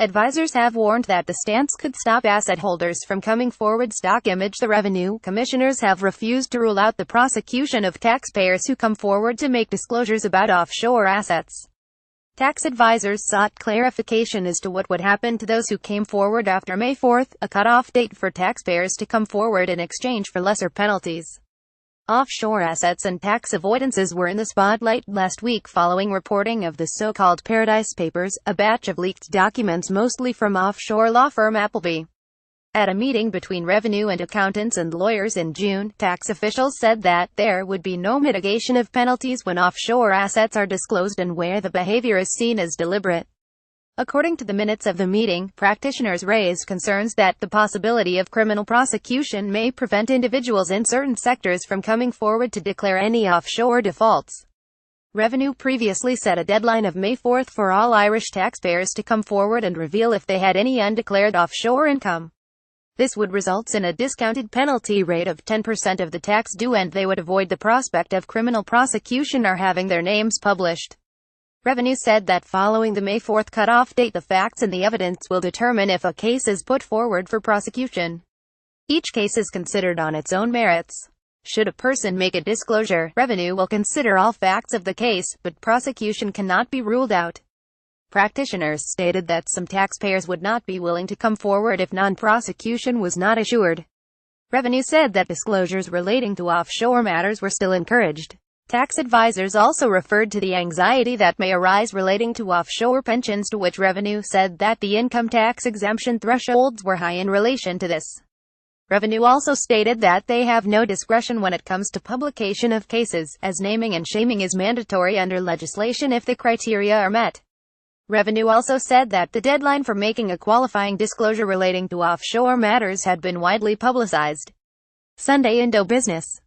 Advisors have warned that the stance could stop asset holders from coming forward. Stock image. The revenue commissioners have refused to rule out the prosecution of taxpayers who come forward to make disclosures about offshore assets. Tax advisors sought clarification as to what would happen to those who came forward after May 4, a cutoff date for taxpayers to come forward in exchange for lesser penalties. Offshore assets and tax avoidances were in the spotlight last week following reporting of the so-called Paradise Papers, a batch of leaked documents mostly from offshore law firm Appleby. At a meeting between revenue and accountants and lawyers in June, tax officials said that there would be no mitigation of penalties when offshore assets are disclosed and where the behavior is seen as deliberate. According to the minutes of the meeting, practitioners raised concerns that the possibility of criminal prosecution may prevent individuals in certain sectors from coming forward to declare any offshore defaults. Revenue previously set a deadline of May 4 for all Irish taxpayers to come forward and reveal if they had any undeclared offshore income. This would result in a discounted penalty rate of 10% of the tax due, and they would avoid the prospect of criminal prosecution or having their names published. Revenue said that following the May 4 cutoff date, the facts and the evidence will determine if a case is put forward for prosecution. Each case is considered on its own merits. Should a person make a disclosure, Revenue will consider all facts of the case, but prosecution cannot be ruled out. Practitioners stated that some taxpayers would not be willing to come forward if non-prosecution was not assured. Revenue said that disclosures relating to offshore matters were still encouraged. Tax advisors also referred to the anxiety that may arise relating to offshore pensions, to which Revenue said that the income tax exemption thresholds were high in relation to this. Revenue also stated that they have no discretion when it comes to publication of cases, as naming and shaming is mandatory under legislation if the criteria are met. Revenue also said that the deadline for making a qualifying disclosure relating to offshore matters had been widely publicized. Sunday Indo Business.